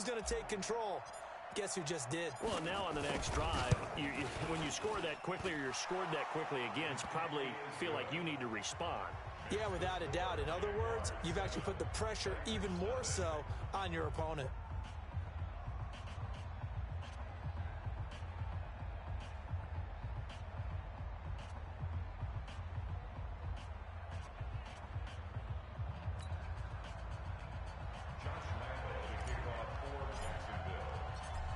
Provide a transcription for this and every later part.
who's going to take control. Guess who just did? Well, now on the next drive, when you score that quickly or you're scored that quickly again, you probably feel like you need to respond. Yeah, without a doubt. In other words, you've actually put the pressure even more so on your opponent.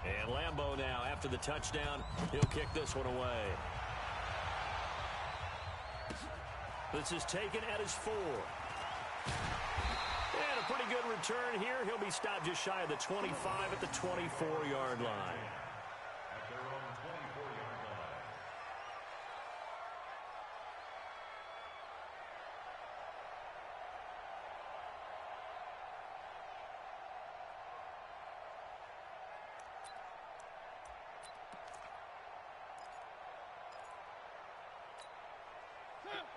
And Lambeau now, after the touchdown, he'll kick this one away. This is taken at his 4. And a pretty good return here. He'll be stopped just shy of the 25 at the 24-yard line. At their own 24-yard line.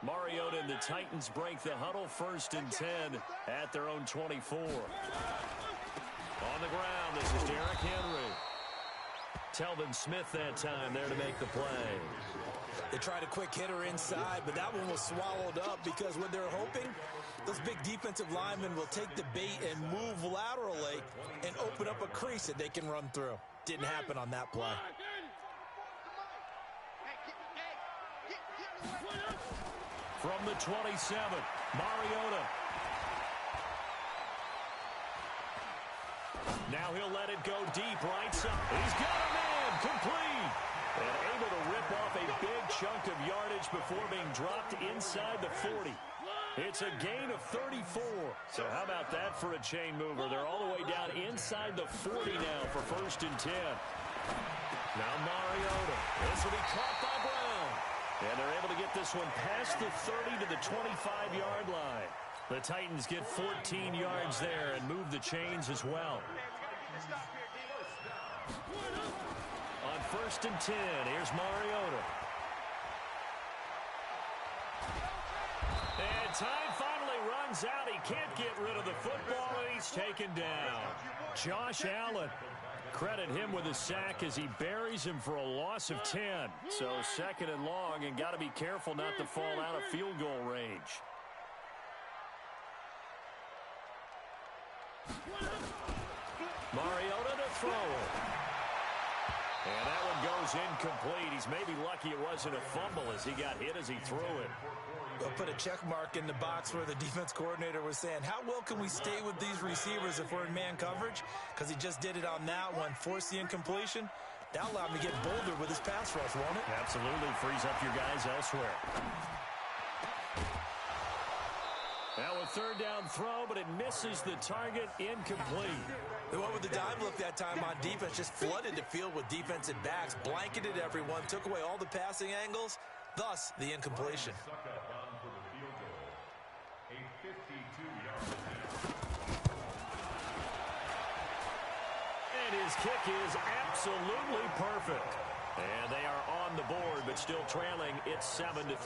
Mariota and the Titans break the huddle, 1st and 10 at their own 24. On the ground, this is Derrick Henry. Telvin Smith that time there to make the play. They tried a quick hitter inside, but that one was swallowed up because what they're hoping, those big defensive linemen will take the bait and move laterally and open up a crease that they can run through. Didn't happen on that play. From the 27, Mariota. Now he'll let it go deep right side. He's got a man complete. And able to rip off a big chunk of yardage before being dropped inside the 40. It's a gain of 34. So how about that for a chain mover? They're all the way down inside the 40 now for 1st and 10. Now Mariota. This will be caught by Brown. And they're able to get this one past the 30 to the 25-yard line. The Titans get 14 yards there and move the chains as well. On 1st and 10, here's Mariota. And time finally runs out. He can't get rid of the football, and he's taken down. Josh Allen. Credit him with a sack as he buries him for a loss of 10. So 2nd and long, and got to be careful not to fall out of field goal range. Mariota to throw. And that one goes incomplete. He's maybe lucky it wasn't a fumble as he got hit as he threw it. They'll put a check mark in the box where the defense coordinator was saying, how well can we stay with these receivers if we're in man coverage? Because he just did it on that one, forced the incompletion. That allowed him to get bolder with his pass rush, won't it? Absolutely. Frees up your guys elsewhere. Now a 3rd down throw, but it misses the target, incomplete. They went with the dime look that time on defense, just flooded the field with defensive backs, blanketed everyone, took away all the passing angles, thus the incompletion. And his kick is absolutely perfect. And they are on the board, but still trailing. It's 7-3.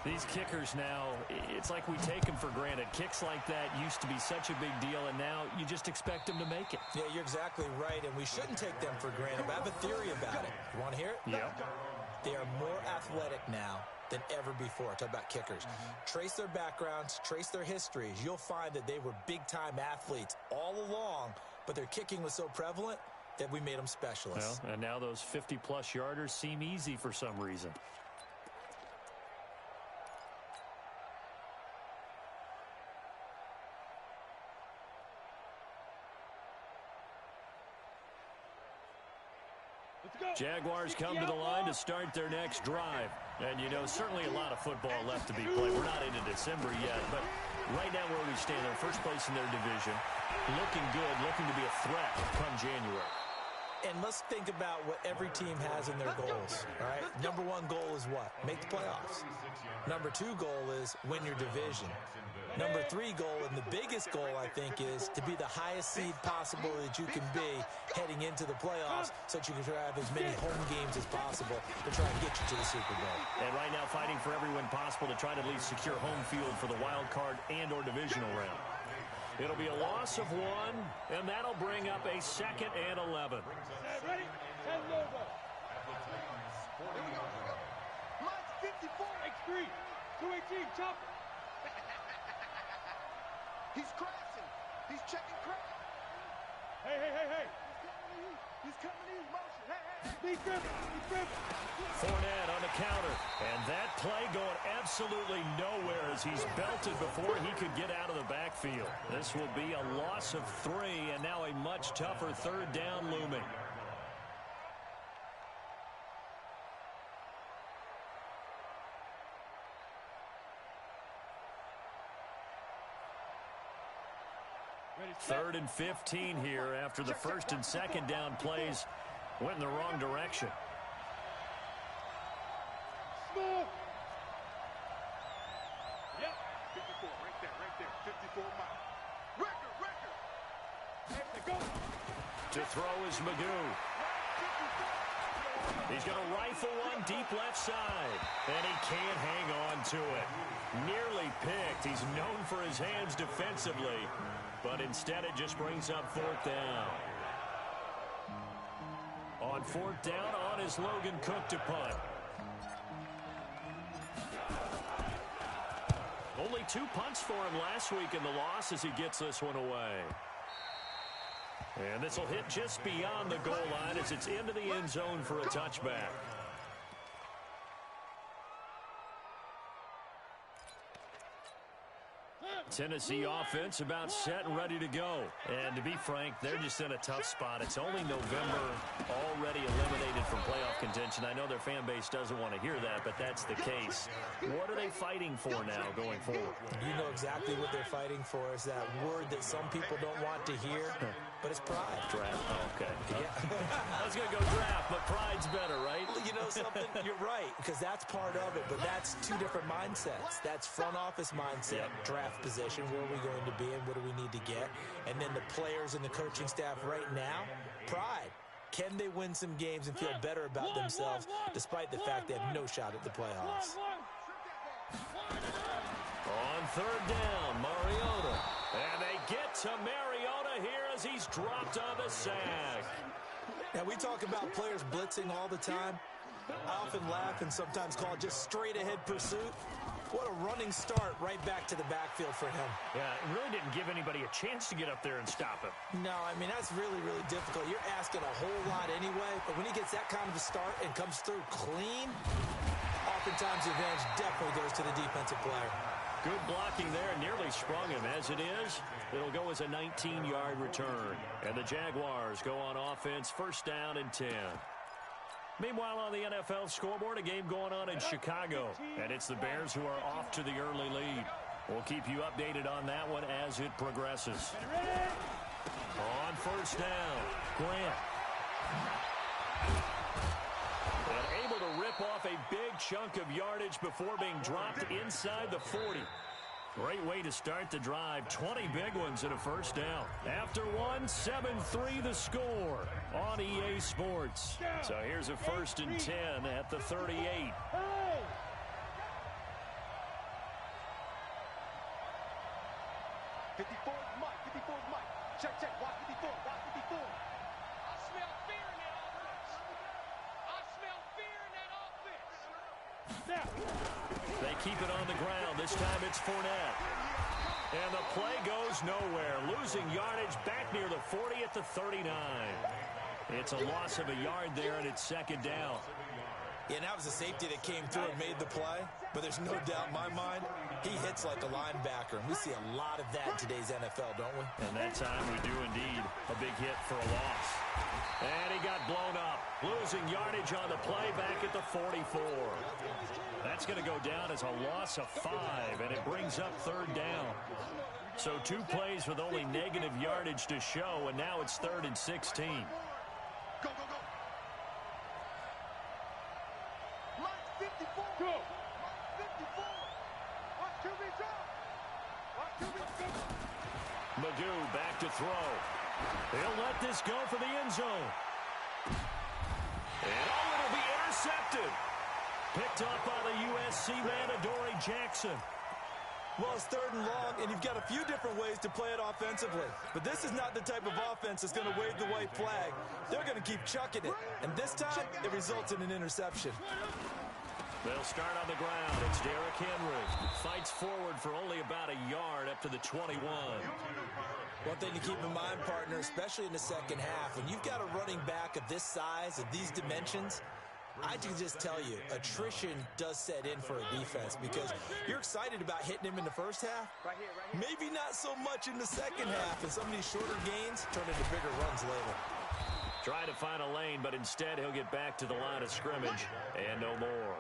These kickers now, it's like we take them for granted. Kicks like that used to be such a big deal, and now you just expect them to make it. Yeah, you're exactly right, and we shouldn't take them for granted. But I have a theory about it. You want to hear it? Yeah. They are more athletic now than ever before. Talk about kickers. Trace their backgrounds, trace their histories. You'll find that they were big-time athletes all along, but their kicking was so prevalent that we made them specialists. Well, and now those 50-plus yarders seem easy for some reason. Jaguars come to the line to start their next drive. And, you know, certainly a lot of football left to be played. We're not into December yet, but right now where we stand, they're first place in their division. Looking good, looking to be a threat come January. And let's think about what every team has in their goals, all right? Number 1 goal is what? Make the playoffs. Number 2 goal is win your division. Number 3 goal, and the biggest goal, I think, is to be the highest seed possible that you can be heading into the playoffs so that you can have as many home games as possible to try and get you to the Super Bowl. And right now fighting for every win possible to try to at least secure home field for the wild card and or divisional round. It'll be a loss of 1, and that'll bring up a 2nd and 11. Ready? 10 logo. Here we go. Mine's 54. X3. 218. Chop. He's crashing. He's checking crash. Hey. He's coming to use motion. Hey. He's dribbling. Fournette on the counter. And that play going absolutely nowhere as he's belted before he could get out of the backfield. This will be a loss of 3, and now a much tougher 3rd down looming. Third and 15 here after the 1st and 2nd down plays went in the wrong direction. Smooth. Yep. 54 right there. 54 mile. Record. Hey, go. To throw is Magoo. He's going to rifle one deep left side, and he can't hang on to it. Nearly picked. He's known for his hands defensively, but instead it just brings up 4th down. On 4th down, on is Logan Cook to punt. Only 2 punts for him last week in the loss as he gets this one away. And this will hit just beyond the goal line as it's into the end zone for a touchback. Tennessee offense about set and ready to go. And to be frank, they're just in a tough spot. It's only November, already eliminated from playoff contention. I know their fan base doesn't want to hear that, but that's the case. What are they fighting for now going forward? You know exactly what they're fighting for. Is that word that some people don't want to hear, but it's pride. Draft. Oh, okay. Yeah. I was going to go draft, but pride's better, right? You know something? You're right, because that's part of it, but that's 2 different mindsets. That's front office mindset, draft position. Where are we going to be and what do we need to get? And then the players and the coaching staff right now, pride. Can they win some games and feel better about themselves despite the fact they have no shot at the playoffs? On 3rd down, Mariota. And they get to Mariota here as he's dropped on the sack. Now, we talk about players blitzing all the time. I often laugh and sometimes call it just straight-ahead pursuit. What a running start right back to the backfield for him. Yeah, it really didn't give anybody a chance to get up there and stop him. No, I mean, that's really, really difficult. You're asking a whole lot anyway, but when he gets that kind of a start and comes through clean, oftentimes the advantage definitely goes to the defensive player. Good blocking there, nearly sprung him. As it is, it'll go as a 19-yard return. And the Jaguars go on offense, 1st down and 10. Meanwhile, on the NFL scoreboard, a game going on in Chicago. And it's the Bears who are off to the early lead. We'll keep you updated on that one as it progresses. On 1st down, Grant. And able to rip off a big chunk of yardage before being dropped inside the 40. Great way to start the drive. 20 big ones and a 1st down. After one, 7-3 the score on EA Sports. So here's a 1st and 10 at the 38. 54 Mike. 54 Mike. Check. Watch 54. Watch 54. I smell fear in that offense. I smell fear in that offense. Now. They keep it on the ground. This time it's Fournette. And the play goes nowhere. Losing yardage back near the 40 at the 39. It's a loss of a yard there, and it's 2nd down. Yeah, and that was a safety that came through and made the play. But there's no doubt in my mind, he hits like a linebacker. And we see a lot of that in today's NFL, don't we? And that time we do indeed. A big hit for a loss. And he got blown up. Losing yardage on the play back at the 44. That's going to go down as a loss of 5, and it brings up 3rd down. So 2 plays with only negative yardage to show, and now it's 3rd and 16. Go. Mike 54. Go. Mike 54. Watch QB drop. Watch QB go. Magoo back to throw. He'll let this go for the end zone. And it'll be intercepted. Picked up by the USC man, Adoree Jackson. Well, it's 3rd and long, and you've got a few different ways to play it offensively. But this is not the type of offense that's going to wave the white flag. They're going to keep chucking it. And this time, it results in an interception. They'll start on the ground. It's Derrick Henry. Fights forward for only about a yard up to the 21. One thing to keep in mind, partner, especially in the second half, when you've got a running back of this size, of these dimensions, I can just tell you, attrition does set in for a defense because you're excited about hitting him in the first half. Right here. Maybe not so much in the second half, and some of these shorter gains turn into bigger runs later. Trying to find a lane, but instead he'll get back to the line of scrimmage and no more.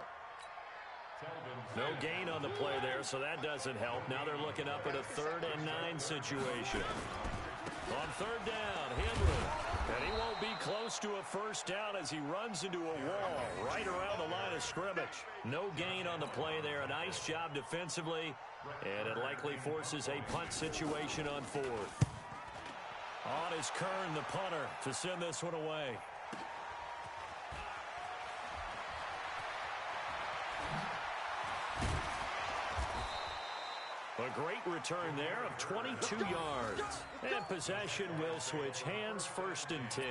No gain on the play there, so that doesn't help. Now they're looking up at a 3rd and 9 situation. On 3rd down, Henry. And he won't be close to a first down as he runs into a wall right around the line of scrimmage. No gain on the play there. A nice job defensively, and it likely forces a punt situation on 4th. On is Kern, the punter, to send this one away. A great return there of 22 yards. And possession will switch hands, 1st and 10.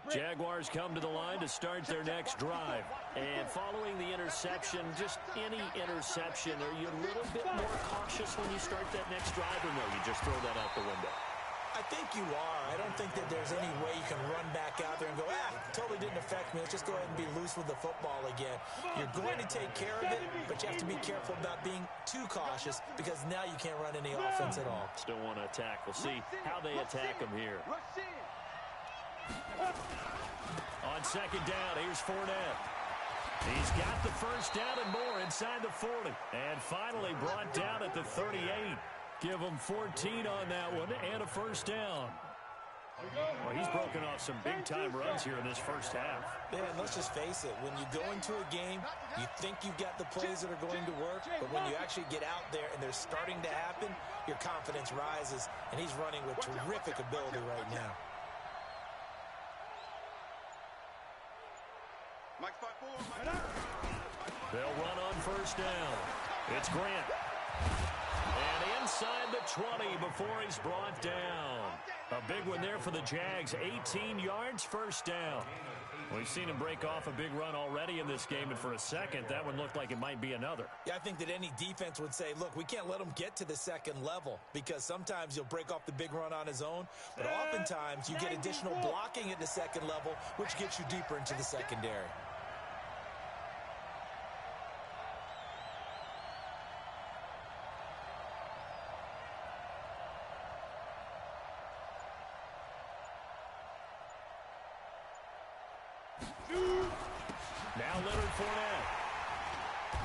Jaguars come to the line to start their next drive. And following the interception, just any interception, are you a little bit more cautious when you start that next drive, or no, you just throw that out the window? I think you are. I don't think that there's any way you can run back out there and go, totally didn't affect me. Let's just go ahead and be loose with the football again. You're going to take care of it, but you have to be careful about being too cautious because now you can't run any offense at all. Still want to attack. We'll see how they attack him here. On 2nd down, here's Fournette. He's got the first down and more inside the 40. And finally brought down at the 38. Give him 14 on that one and a first down. Well, he's broken off some big-time runs here in this first half. Man, let's just face it. When you go into a game, you think you've got the plays that are going to work, but when you actually get out there and they're starting to happen, your confidence rises, and he's running with terrific ability right now. They'll run on first down. It's Grant. And inside the 20 before he's brought down. A big one there for the Jags. 18 yards, first down. We've seen him break off a big run already in this game, and for a second, that one looked like it might be another. Yeah, I think that any defense would say, look, we can't let him get to the second level because sometimes he'll break off the big run on his own, but oftentimes you get additional blocking at the second level, which gets you deeper into the secondary. Now Leonard Fournette.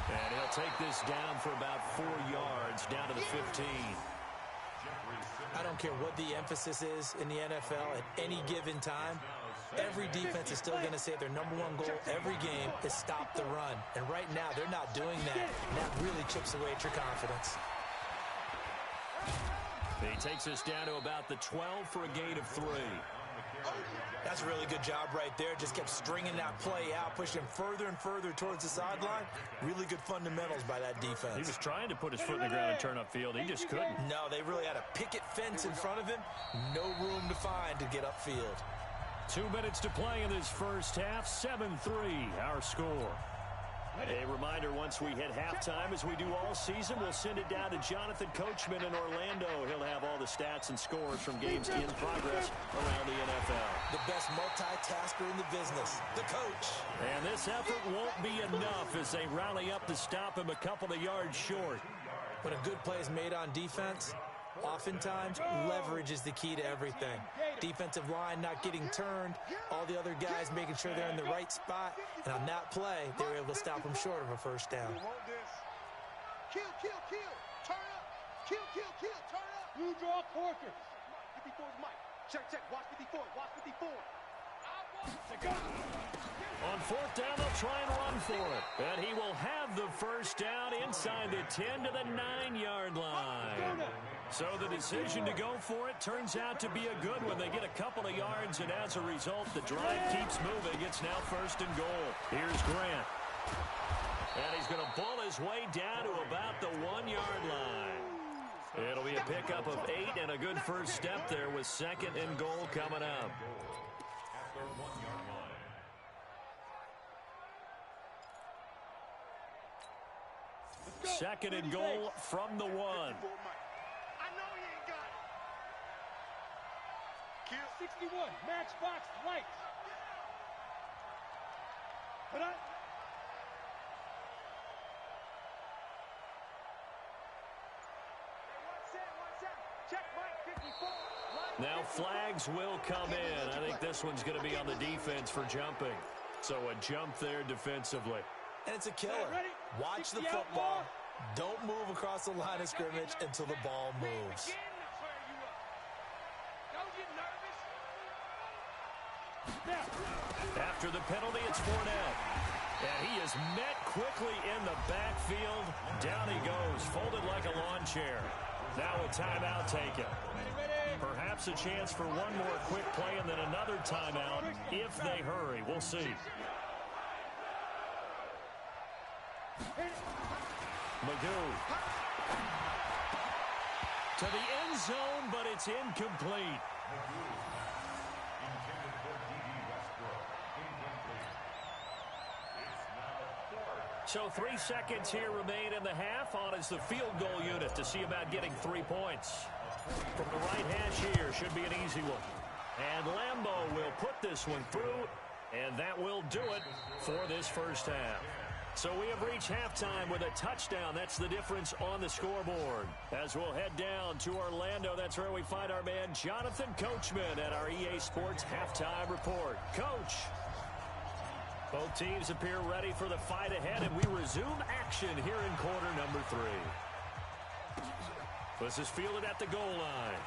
And he'll take this down for about 4 yards, down to the 15. I don't care what the emphasis is in the NFL at any given time. Every defense is still going to say their number one goal every game is stop the run. And right now, they're not doing that. And that really chips away at your confidence. He takes us down to about the 12 for a gain of 3. That's a really good job right there. Just kept stringing that play out, pushing him further and further towards the sideline. Really good fundamentals by that defense. He was trying to put his foot in the ground and turn upfield. He just couldn't. No, they really had a picket fence in front of him. No room to find to get upfield. 2 minutes to play in this first half. 7-3, our score. A reminder, once we hit halftime, as we do all season, we'll send it down to Jonathan Coachman in Orlando. He'll have all the stats and scores from games in progress around the NFL. The best multitasker in the business, the coach. And this effort won't be enough as they rally up to stop him a couple of yards short. When a good play is made on defense, oftentimes leverage is the key to everything. Defensive line not getting turned, all the other guys making sure they're in the right spot, and on that play, they were able to stop him short of a first down. Kill, turn up. Kill, turn up. You draw quarters. 54 is Mike. Check, watch 54, On fourth down, they'll try and run for it. And he will have the first down inside the 10 to the 9-yard line. So the decision to go for it turns out to be a good one. They get a couple of yards, and as a result, the drive keeps moving. It's now first and goal. Here's Grant. And he's going to bull his way down to about the 1-yard line. It'll be a pickup of 8 and a good first step there with second and goal coming up. Second and goal from the 1. I know he ain't got it. Kill 61, matchbox lights. Put up. Check Mike 54. Now flags will come in. I think this one's going to be on the defense for jumping. So a jump there defensively. And it's a killer. Watch the football. Don't move across the line of scrimmage until the ball moves. After the penalty, it's Fournette. And he is met quickly in the backfield. Down he goes, folded like a lawn chair. Now a timeout taken. Perhaps a chance for one more quick play and then another timeout if they hurry. We'll see. Magoo. To the end zone, but it's incomplete. So 3 seconds here remain in the half. On is the field goal unit to see about getting 3 points. From the right hash here, should be an easy one. And Lambeau will put this one through, and that will do it for this first half. So we have reached halftime with a touchdown. That's the difference on the scoreboard. As we'll head down to Orlando, that's where we find our man Jonathan Coachman at our EA Sports Halftime Report. Coach. Both teams appear ready for the fight ahead, and we resume action here in quarter number 3. This is fielded at the goal line.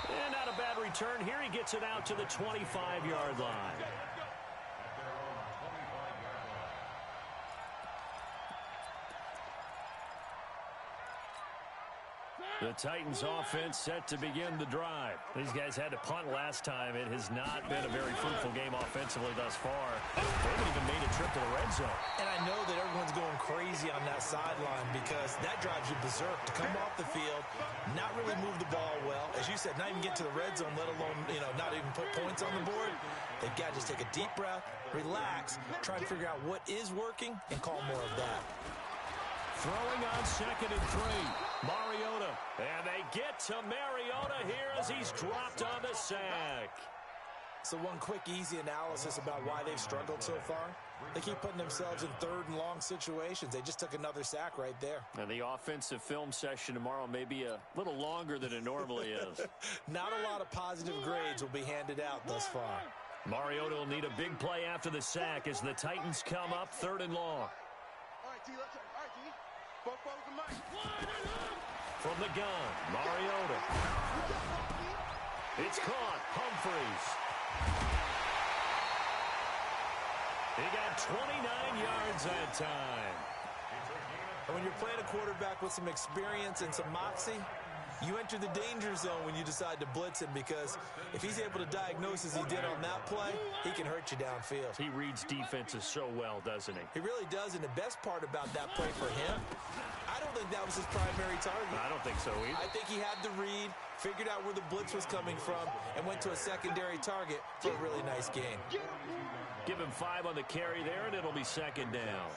And not a bad return here. He gets it out to the 25-yard line. The Titans offense set to begin the drive. These guys had to punt last time. It has not been a very fruitful game offensively thus far. They haven't even made a trip to the red zone. And I know that everyone's going crazy on that sideline because that drives you berserk to come off the field, not really move the ball well. As you said, not even get to the red zone, let alone, not even put points on the board. They've got to just take a deep breath, relax, try and figure out what is working, and call more of that. Throwing on second and 3. Mariota. And they get to Mariota here as he's dropped on the sack. So one quick, easy analysis about why they've struggled so far. They keep putting themselves in third and long situations. They just took another sack right there. And the offensive film session tomorrow may be a little longer than it normally is. Not a lot of positive grades will be handed out thus far. Mariota will need a big play after the sack as the Titans come up third and long. All right, T, let's all right, T. Both balls to Mike. From the gun, Mariota. It's caught. Humphreys. He got 29 yards that time. And when you're playing a quarterback with some experience and some moxie, you enter the danger zone when you decide to blitz him because if he's able to diagnose as he did on that play, he can hurt you downfield. He reads defenses so well, doesn't he? He really does, and the best part about that play for him, I don't think that was his primary target. I don't think so either. I think he had the read, figured out where the blitz was coming from, and went to a secondary target for a really nice game. Give him 5 on the carry there, and it'll be second down.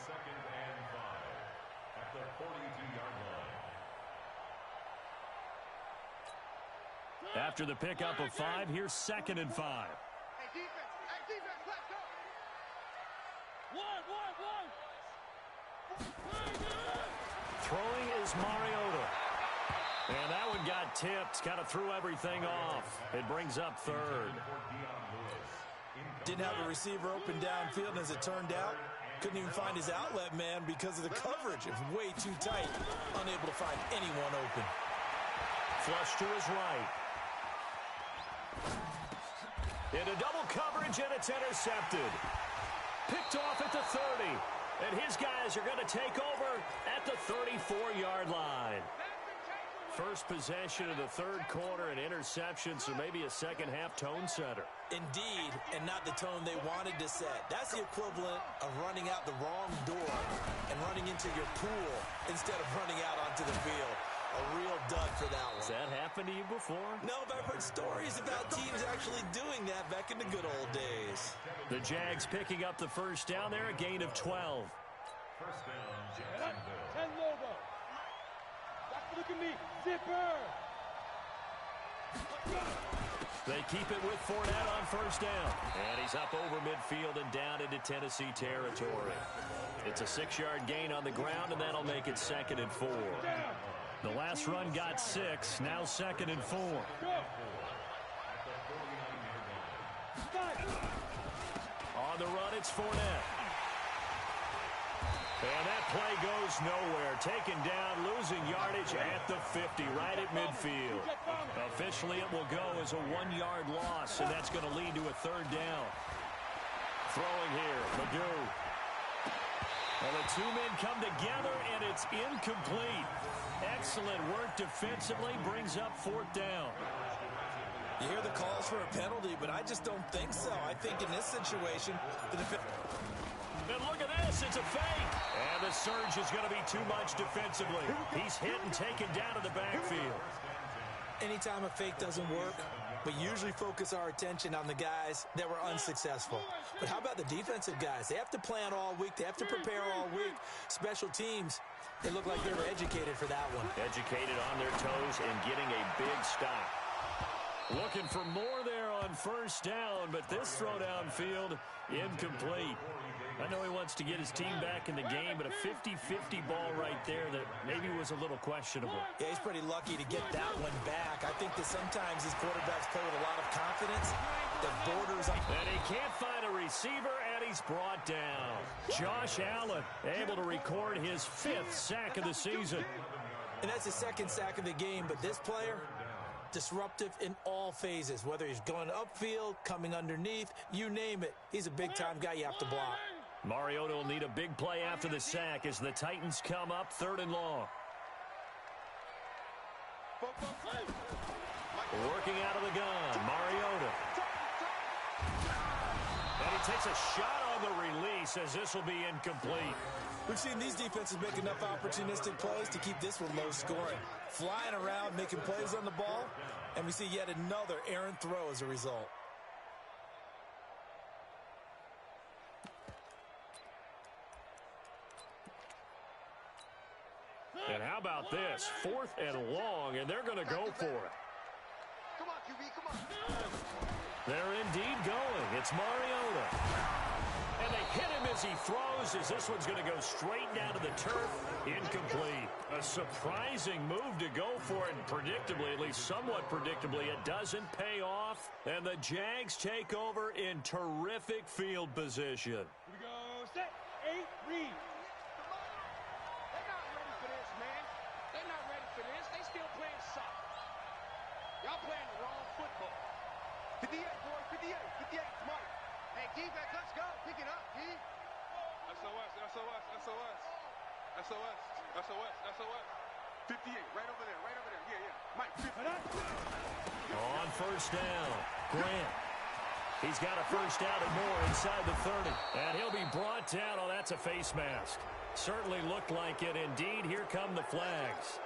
At the 42-yard line. After the pickup of 5, here's second and 5. Hey, defense, let's go. One. Throwing is Mariota. And that one got tipped. Kind of threw everything off. It brings up third. Didn't have a receiver open downfield, and as it turned out, couldn't even find his outlet man because of the coverage. It was way too tight. Unable to find anyone open. Flush to his right. Into double coverage, and it's intercepted. Picked off at the 30. And his guys are going to take over at the 34-yard line. First possession of the third quarter, an interception, so maybe a second-half tone setter. Indeed, and not the tone they wanted to set. That's the equivalent of running out the wrong door and running into your pool instead of running out onto the field. A real dud for that one. Has that happened to you before? No, but I've heard stories about teams actually doing that back in the good old days. The Jags picking up the first down there, a gain of 12. First down, Jacksonville. 10 logo. Look at me. Zipper. They keep it with Fournette on first down. And he's up over midfield and down into Tennessee territory. It's a 6-yard gain on the ground, and that'll make it 2nd and 4. The last run got 6, now 2nd and 4. On the run, it's Fournette. And that play goes nowhere. Taken down, losing yardage at the 50, right at midfield. Officially, it will go as a 1-yard loss, and that's going to lead to a 3rd down. Throwing here, Magoo. Well, the two men come together, and it's incomplete. Excellent work defensively, brings up 4th down. You hear the calls for a penalty, but I just don't think so. I think in this situation, the defense... And look at this, it's a fake. And the surge is going to be too much defensively. He's hit and taken down to the backfield. Anytime a fake doesn't work, we usually focus our attention on the guys that were unsuccessful. But how about the defensive guys? They have to plan all week. They have to prepare all week. Special teams, they look like they were educated for that one. Educated on their toes and getting a big stop. Looking for more there on first down, but this throw downfield, incomplete. I know he wants to get his team back in the game, but a 50-50 ball right there that maybe was a little questionable. Yeah, he's pretty lucky to get that one back. I think that sometimes his quarterbacks play with a lot of confidence that borders on... And he can't find a receiver, and he's brought down. Josh Allen able to record his 5th sack of the season. And that's his 2nd sack of the game, but this player... disruptive in all phases, whether he's going upfield, coming underneath, you name it. He's a big-time guy you have to block. Mariota will need a big play after the sack as the Titans come up 3rd and long. Working out of the gun, Mariota. And he takes a shot on the release as this will be incomplete. We've seen these defenses make enough opportunistic plays to keep this one low scoring. Flying around, making plays on the ball, and we see yet another errant throw as a result. And how about this? 4th and long, and they're going to go for it. Come on, QB, come on. They're indeed going. It's Mariota. And they hit him as he throws, as this one's going to go straight down to the turf. Incomplete. A surprising move to go for it, and predictably, at least somewhat predictably, it doesn't pay off. And the Jags take over in terrific field position. Here we go. Set. 8, read. They're not ready for this, man. They're not ready for this. They still playing soft. Y'all playing the wrong football. 58, boy. 58. 58, Mike. Hey, defense, let's go. Pick it up, D. SOS, SOS, SOS. SOS, SOS, SOS. 58, right over there, right over there. Yeah, yeah. Mike, 50. On first down, Grant. He's got a first down and more inside the 30. And he'll be brought down. Oh, that's a face mask. Certainly looked like it. Indeed, here come the flags.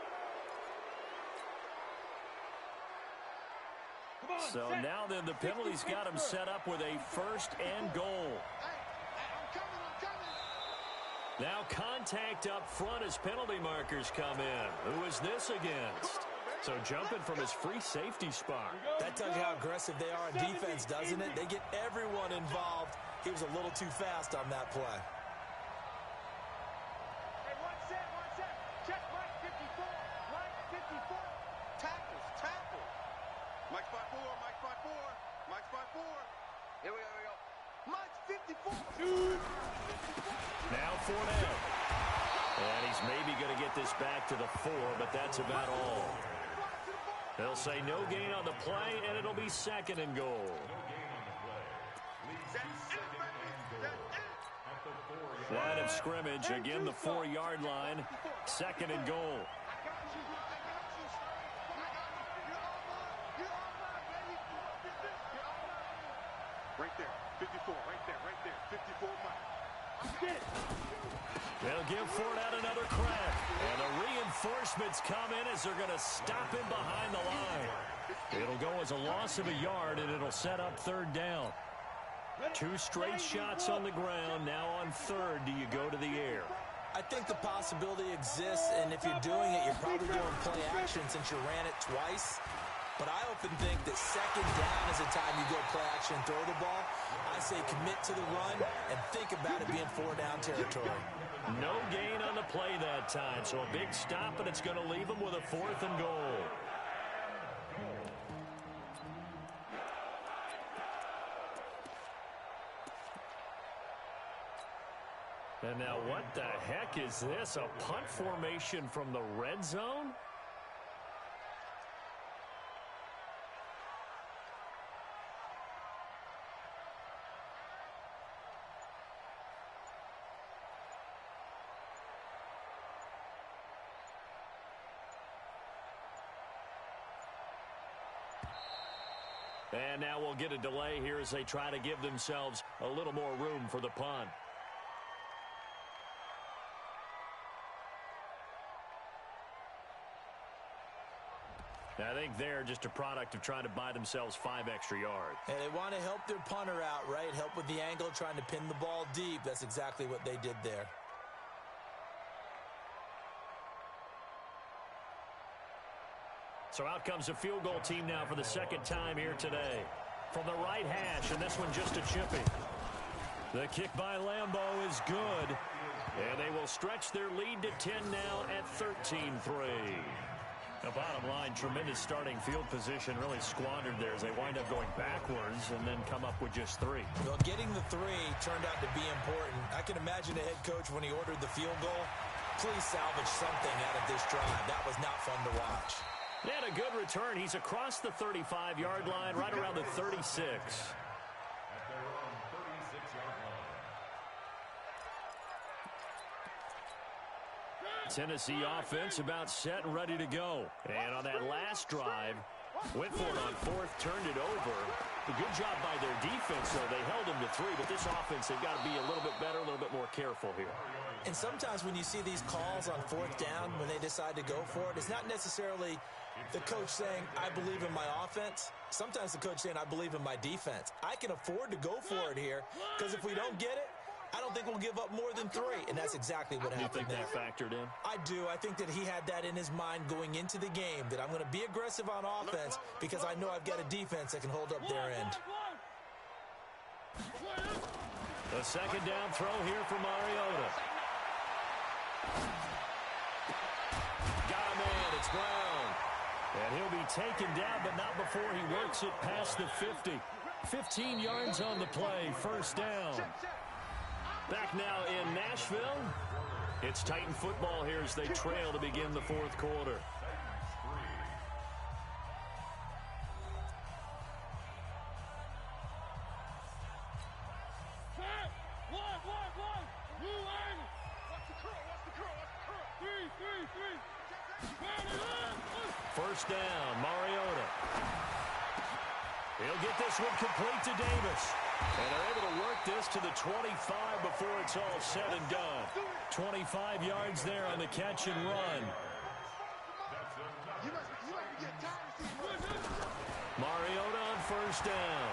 So now then the penalty's got him set up with a 1st and goal. Now contact up front as penalty markers come in. Who is this against? So jumping from his free safety spot. That tells you how aggressive they are on defense, doesn't it? They get everyone involved. He was a little too fast on that play. Hey, one set. Check Mike 54. Mike 54. Tackles. Mike spot 4. Mike spot 4. Here we go. Mike 54. Now Fournette. And he's maybe going to get this back to the 4, but that's about all. They'll say no gain on the play, and it'll be 2nd and goal. Line of scrimmage, again the 4-yard line, 2nd and goal. Right there, 54, right there, 54 miles. They'll give Ford out another crack. And the reinforcements come in as they're going to stop him behind the line. It'll go as a loss of a yard, and it'll set up 3rd down. 2 straight shots on the ground. Now on 3rd, do you go to the air? I think the possibility exists, and if you're doing it, you're probably doing play action since you ran it twice. But I often think that 2nd down is the time you go play action and throw the ball. I say commit to the run and think about it being 4-down territory. No gain on the play that time, so a big stop, and it's going to leave them with a 4th and goal. And now what the heck is this? A punt formation from the red zone? And now we'll get a delay here as they try to give themselves a little more room for the punt. I think they're just a product of trying to buy themselves 5 extra yards. And they want to help their punter out, right? Help with the angle, trying to pin the ball deep. That's exactly what they did there. So out comes the field goal team now for the 2nd time here today. From the right hash, and this one just a chippy. The kick by Lambeau is good. And they will stretch their lead to 10 now at 13-3. The bottom line, tremendous starting field position, really squandered there as they wind up going backwards and then come up with just 3. Well, getting the 3 turned out to be important. I can imagine the head coach when he ordered the field goal. Please salvage something out of this drive. That was not fun to watch. And a good return. He's across the 35-yard line, right around the 36. Tennessee offense about set and ready to go. And on that last drive, went for it on 4th, turned it over. A good job by their defense, though. They held him to 3, but this offense, they've got to be a little bit better, a little bit more careful here. And sometimes when you see these calls on 4th down, when they decide to go for it, it's not necessarily the coach saying, I believe in my offense. Sometimes the coach saying, I believe in my defense. I can afford to go for it here, because if we don't get it, I don't think we'll give up more than 3, and that's exactly what happened. You think that factored in? I do. I think that he had that in his mind going into the game, that I'm going to be aggressive on offense because I know I've got a defense that can hold up their end. The 2nd down throw here for Mariota. Got a man. It's Brown. And he'll be taken down, but not before he works it past the 50. 15 yards on the play. 1st down. Back now in Nashville. It's Titan football here as they trail to begin the 4th quarter. First down, Mariota. He'll get this one complete to Davis. And they're able to work this to the 25 before it's all said and done. 25 yards there on the catch and run. Mariota on 1st down.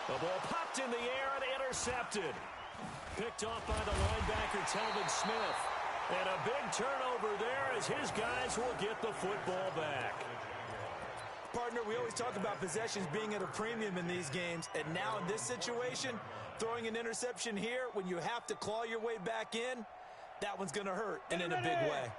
The ball popped in the air and intercepted. Picked off by the linebacker, Telvin Smith. And a big turnover there as his guys will get the football back. Partner, we always talk about possessions being at a premium in these games, and now in this situation, throwing an interception here when you have to claw your way back in, that one's going to hurt, and in a big way.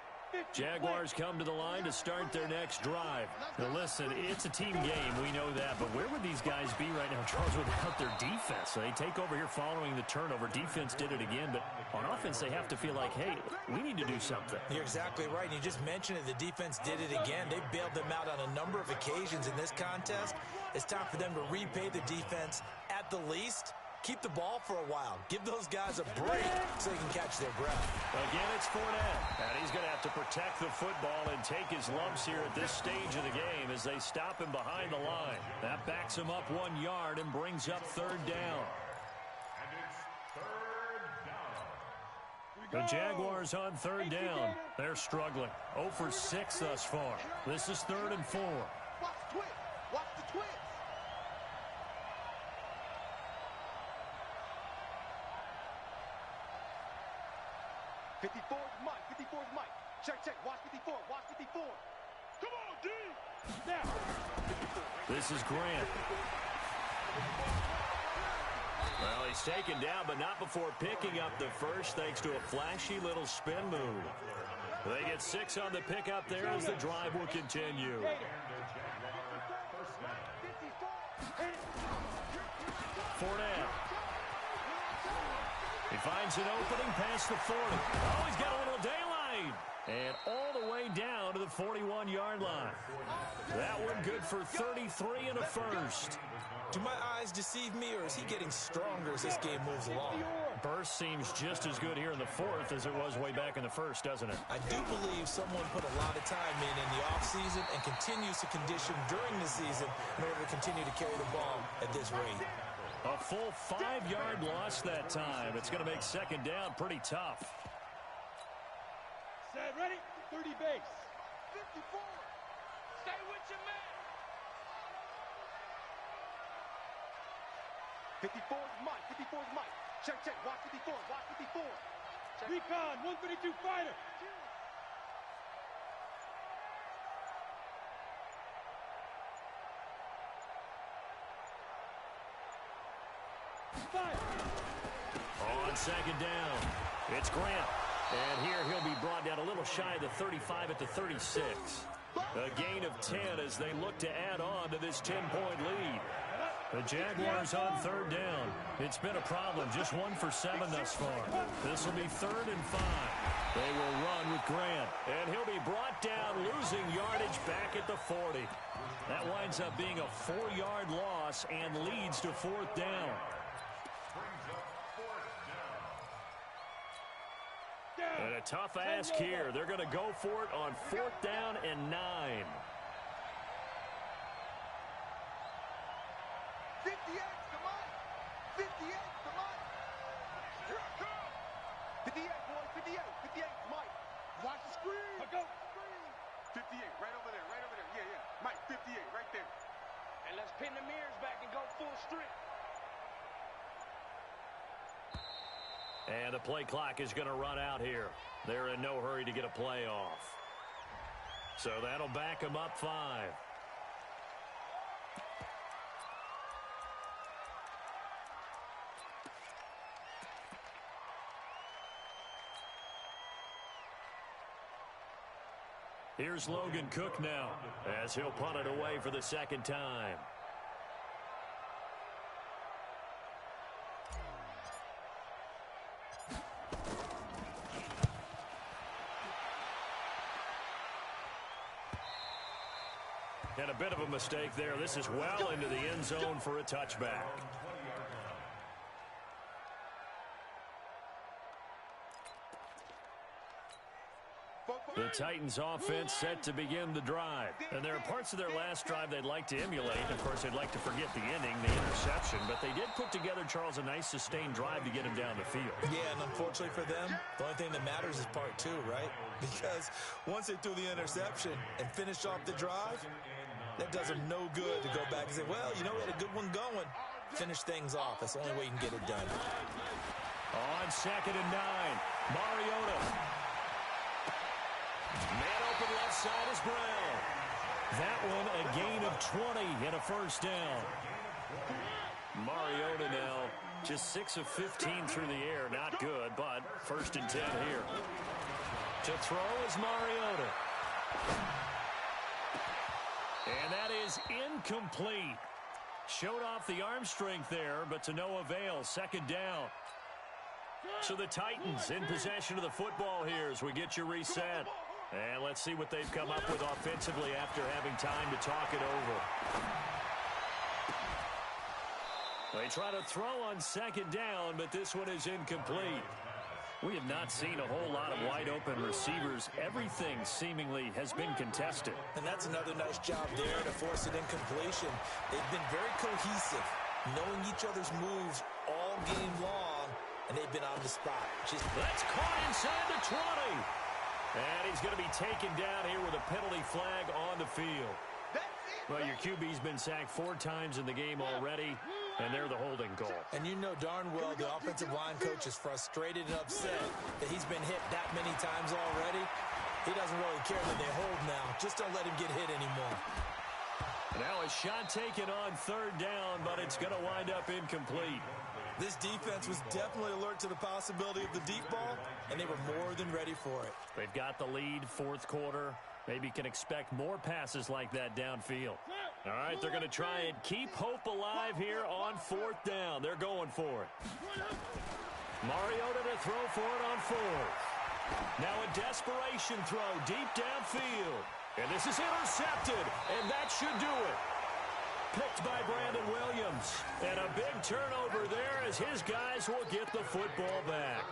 Jaguars come to the line to start their next drive. Now listen, it's a team game, we know that, but where would these guys be right now, Charles, without their defense? They take over here following the turnover. Defense did it again, but on offense they have to feel like, hey, we need to do something. You're exactly right. You just mentioned it. The defense did it again. They bailed them out on a number of occasions in this contest. It's time for them to repay the defense at the least. Keep the ball for a while. Give those guys a break so they can catch their breath. Again, it's Fournette. And he's going to have to protect the football and take his lumps here at this stage of the game as they stop him behind the line. That backs him up 1 yard and brings up third down. And it's third down. The Jaguars on third down. They're struggling. 0 for 6 thus far. This is 3rd and 4. Watch the twist. Watch the twist. 54 is Mike. 54 is Mike. Check, check. Watch 54. Watch 54. Come on, D. Now. This is Grant. Well, he's taken down, but not before picking up the first, thanks to a flashy little spin move. They get 6 on the pickup there as the drive will continue. Fournette. He finds an opening past the 40. Oh, he's got a little daylight. And all the way down to the 41-yard line. That one good for 33 and a first. Do my eyes deceive me, or is he getting stronger as this game moves along? Burst seems just as good here in the 4th as it was way back in the 1st, doesn't it? I do believe someone put a lot of time in the offseason and continues to condition during the season in order to continue to carry the ball at this rate. A full 5-yard loss that time. It's going to make second down pretty tough. Set, ready? 30 base. 54. Stay with your man. 54 is Mike. 54 is Mike. Check, check. Watch 54. Watch 54. Check. Recon, 132 fighter. On second down, it's Grant. And here he'll be brought down a little shy of the 35 at the 36. A gain of 10 as they look to add on to this 10-point lead. The Jaguars on third down. It's been a problem, just 1 for 7 thus far. This will be 3rd and 5. They will run with Grant. And he'll be brought down, losing yardage back at the 40. That winds up being a 4-yard loss and leads to 4th down. And a tough ask here. They're going to go for it on 4th down and 9. 58, come on. 58, come on. Here I come. 58, boys, 58. 58, Mike. Watch the screen. Go. 58, right over there, right over there. Yeah, yeah. Mike, 58, right there. And let's pin the mirrors back and go full strength. And the play clock is going to run out here. They're in no hurry to get a play off. So that'll back them up 5. Here's Logan Cook now as he'll punt it away for the 2nd time. And a bit of a mistake there. This is well into the end zone for a touchback. The Titans offense set to begin the drive. And there are parts of their last drive they'd like to emulate. Of course, they'd like to forget the ending, the interception. But they did put together, Charles, a nice sustained drive to get him down the field. Yeah, and unfortunately for them, the only thing that matters is part 2, right? Because once they threw the interception and finished off the drive, that does them no good to go back and say, well, you know, we had a good one going. Finish things off. That's the only way you can get it done. On 2nd and 9, Mariota. Man open left side is Brown. That one a gain of 20 and a 1st down. Mariota now Just 6 of 15 through the air. Not good, but 1st and 10 here. To throw is Mariota. And that is incomplete. Showed off the arm strength there, but to no avail. 2nd down. So the Titans in possession of the football here as we get you reset. And let's see what they've come up with offensively after having time to talk it over. They try to throw on 2nd down, but this one is incomplete. We have not seen a whole lot of wide-open receivers. Everything seemingly has been contested. And that's another nice job there to force an incompletion. They've been very cohesive, knowing each other's moves all game long, and they've been on the spot. That's caught inside the 20. And he's going to be taken down here with a penalty flag on the field. Well, your QB's been sacked 4 times in the game already, and they're the holding call. And you know darn well the offensive line coach is frustrated and upset that he's been hit that many times already. He doesn't really care that they hold now. Just don't let him get hit anymore. Now a shot taken on 3rd down, but it's going to wind up incomplete. This defense was definitely alert to the possibility of the deep ball, and they were more than ready for it. They've got the lead, 4th quarter. Maybe can expect more passes like that downfield. All right, they're going to try and keep hope alive here on 4th down. They're going for it. Mariota to throw for it on 4th. Now a desperation throw deep downfield. And this is intercepted, and that should do it. Picked by Brandon Williams. And a big turnover there as his guys will get the football back.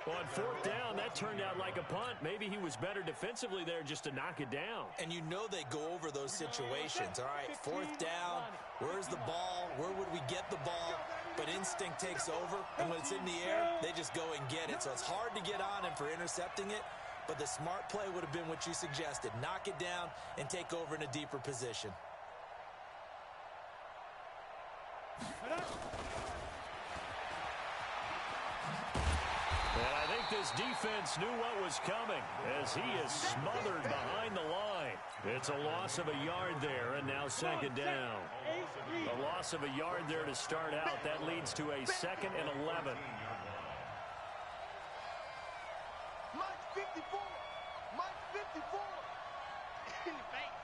Well, on 4th down, that turned out like a punt. Maybe he was better defensively there just to knock it down. And you know they go over those situations. All right, 4th down, where's the ball? Where would we get the ball? But instinct takes over, and when it's in the air, they just go and get it. So it's hard to get on him for intercepting it, but the smart play would have been what you suggested. Knock it down and take over in a deeper position. And I think this defense knew what was coming as he is smothered behind the line. It's a loss of a yard there, and now 2nd down. A loss of a yard there to start out. That leads to a 2nd and 11. Mike 54. Mike 54. In the face.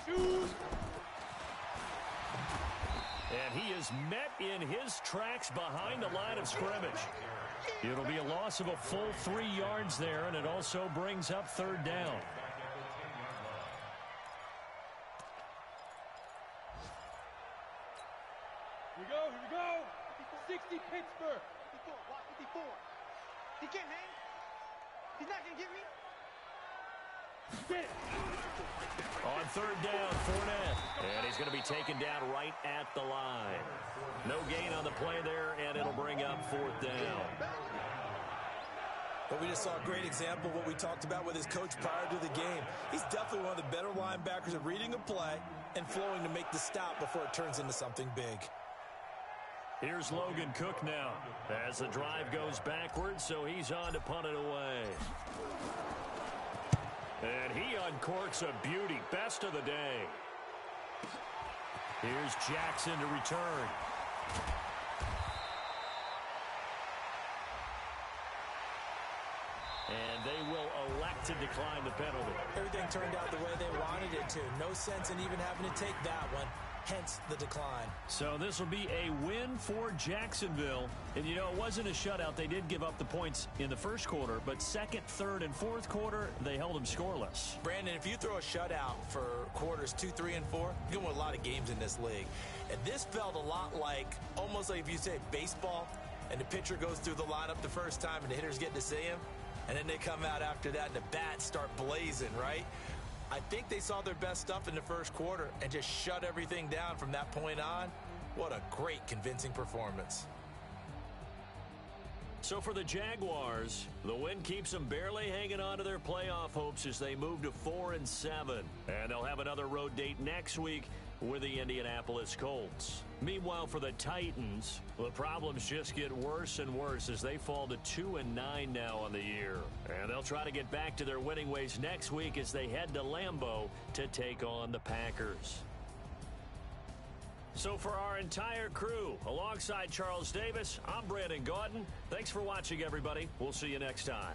Shoot. And he is met in his tracks behind the line of scrimmage. It'll be a loss of a full 3 yards there, and it also brings up 3rd down. Here we go. 60 Pittsburgh. 54. He can't hang. He's not going to get me. Get it. On 3rd down, Fournette. And he's going to be taken down right at the line. No gain on the play there, and it'll bring up 4th down. But we just saw a great example of what we talked about with his coach prior to the game. He's definitely one of the better linebackers at reading a play and flowing to make the stop before it turns into something big. Here's Logan Cook now as the drive goes backwards, so he's on to punt it away. And he uncorks a beauty. Best of the day. Here's Jackson to return. And they will elect to decline the penalty. Everything turned out the way they wanted it to. No sense in even having to take that one. Hence the decline. So this will be a win for Jacksonville. And, you know, it wasn't a shutout. They did give up the points in the 1st quarter. But 2nd, 3rd, and 4th quarter, they held them scoreless. Brandon, if you throw a shutout for quarters 2, 3, and 4, you can win a lot of games in this league. And this felt a lot like, almost like if you say baseball, and the pitcher goes through the lineup the first time and the hitters get to see him. And then they come out after that and the bats start blazing, right? I think they saw their best stuff in the 1st quarter and just shut everything down from that point on. What a great, convincing performance. So for the Jaguars, the win keeps them barely hanging on to their playoff hopes as they move to 4-7. And they'll have another road date next week with the Indianapolis Colts. Meanwhile, for the Titans, the problems just get worse and worse as they fall to 2-9 now on the year. And they'll try to get back to their winning ways next week as they head to Lambeau to take on the Packers. So for our entire crew, alongside Charles Davis, I'm Brandon Gaudin. Thanks for watching, everybody. We'll see you next time.